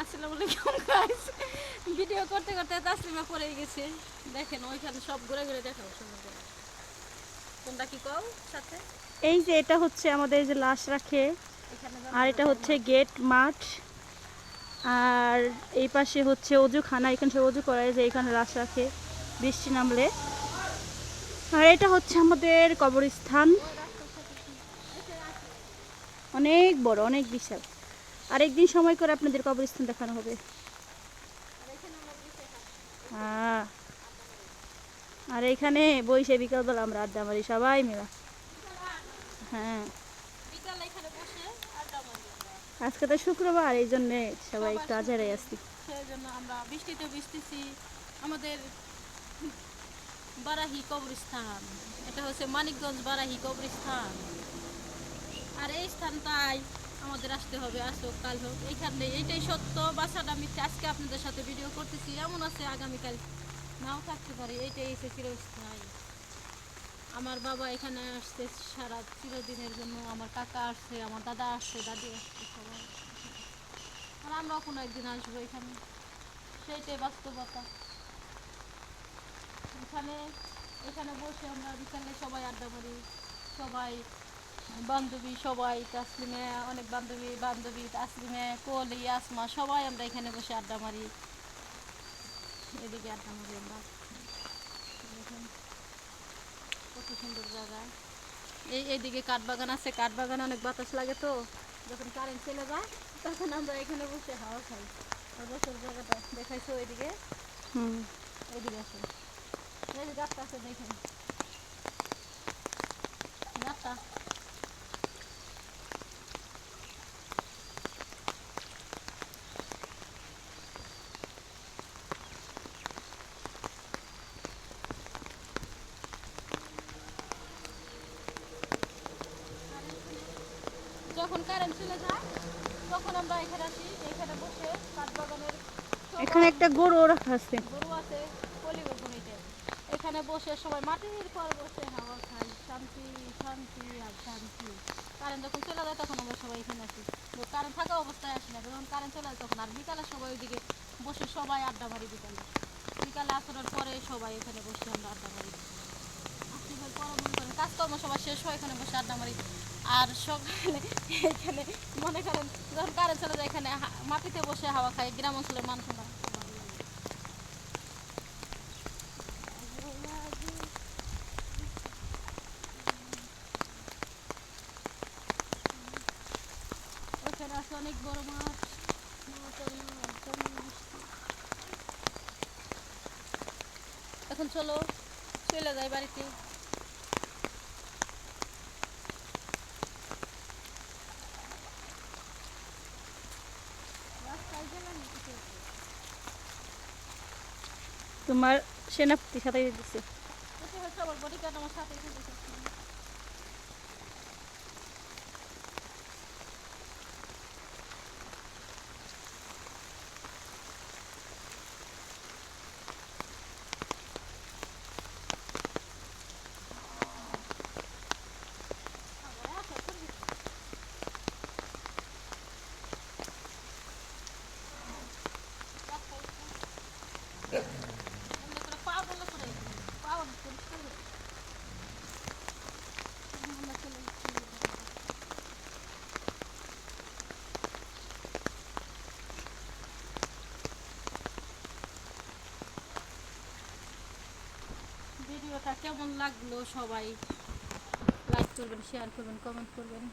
আসসালামু আলাইকুম guys. Video করতে করতে তাসলিমা পড়ে গেছে। দেখেন ওইখানে সব ঘুরে ঘুরে দেখাও সুন্দর করে। কোনটা কি কও সাথে? এই যে এটা হচ্ছে আমাদের যে লাশ রাখে, এখানে আর জানালা এটা দেয় হচ্ছে মাছ। গেট মাঠ, আর এই পাশে হচ্ছে অজুখানা, এখানে সে অজু করে যে এখানে লাশ রাখে বৃষ্টি নামলে। আর এটা হচ্ছে আমাদের কবরস্থান, ওই রাস্তার সাথে কি? এসে আসো। অনেক বড়, অনেক বিশাল। আর একদিন সময় করে আপনাদের কবরস্থান দেখানো হবে। আর এখানে আমরা বসে থাকি। আহ, আর এখানে বইসে বিকালবেলা আমরা আড্ডা মারি সবাই মিলে। হ্যাঁ, বিকালে এখানে বসে আড্ডা মারি আমরা। আজকে তো শুক্রবার, এই জন্যে সবাই সবার একটু আজারে ছুটি, আছি। সেই জন্য আমরা বৃষ্টিতে ভিজতেছি। আমাদের বারাহি কবরস্থান, এটা হচ্ছে মানিকগঞ্জ বারাহি কবরস্থান। আর এই স্থানটাই আমাদের আসতে হবে, আসুক কাল হোক, এইখানে এইটাই সত্য, বাসাটা মিথ্যা। আজকে আপনাদের সাথে ভিডিও করতেছি, এমন আছে আগামীকাল নাও থাকতে পারে। এইটাই এসে চিরস্থায়ী। আমার বাবা এখানে আসছে সারা চিরদিনের জন্য, আমার কাকা আসছে, আমার দাদা আসছে, দাদি আসছে, সবাই। আর আমরাও কোনো একদিন আসবো এখানে, সেইটাই বাস্তবতা। এখানে এখানে বসে আমরা বিকালে সবাই আড্ডা মারি, সবাই বান্ধবী, সবাই তাসলিমে, অনেক বান্ধবী বান্ধবী তাসলিমে, কলি, আসমা, সবাই আমরা এখানে বসে আড্ডা মারি। এদিকে আড্ডা মারি আমরা। দেখুন কত সুন্দর জায়গা। এইদিকে কাঠবাগান আছে, কাঠবাগানে অনেক বাতাস লাগে, তো যখন কারেন্ট চলে যায় তখন আমরা এখানে বসে হাওয়া খাই। আর বসার জায়গাটা দেখাইছো ওইদিকে, হুম, ওইদিকে আসো। এই যে গাছটা আছে দেখেন, গাছটা। যখন কারেন্ট চলে যায় তখন আমরা এখানে আসি, এখানে বসে কাঠবাগানের এখানে সবাই, একটা গরু রাখা আছে। গরু আছে, পলিবেগুন এটা, এখানে বসে সবাই মাটির পর বসে হাওয়া খাই, শান্তি শান্তি আর শান্তি। কারেন্ট যখন চলে যায় তখন আমরা সবাই এখানে আসি। কারেন্ট থাকা অবস্থায় আসি না, যখন কারেন্ট চলে যায় তখন। আর বিকালে সবাই ওইদিকে বসে সবাই আড্ডা মারি। বিকালে বিকালে আসরের পরে সবাই এখানে বসে আমরা আড্ডা মারি। আসিবার পরে মনে করেন কাজকর্ম সবাই শেষ হয়, এখানে বসে আড্ডা মারি। আর সকালে এখানে মনে করেন যখন কারেন্ট চলে যায় এখানে মাটিতে বসে হাওয়া খাই। গ্রাম অঞ্চলের মানুষরা ওখানে আছে অনেক বড় মাঠ, একদম বৃষ্টি। এখন চলো চলে যাই বাড়িতে। রাস্তায় গেলাম কিছু তোমার সেনাপতি সাথে দিচ্ছে। এটা হচ্ছে আমার বডি গার্ড, আমার সাথে এসে দেখেছি। পা বললে করে পা অনেক পরিষ্কার হয়ে আমরা চলে যাচ্ছি। ভিডিওটা কেমন লাগলো সবাই লাইক করবেন, শেয়ার করবেন, কমেন্ট করবেন।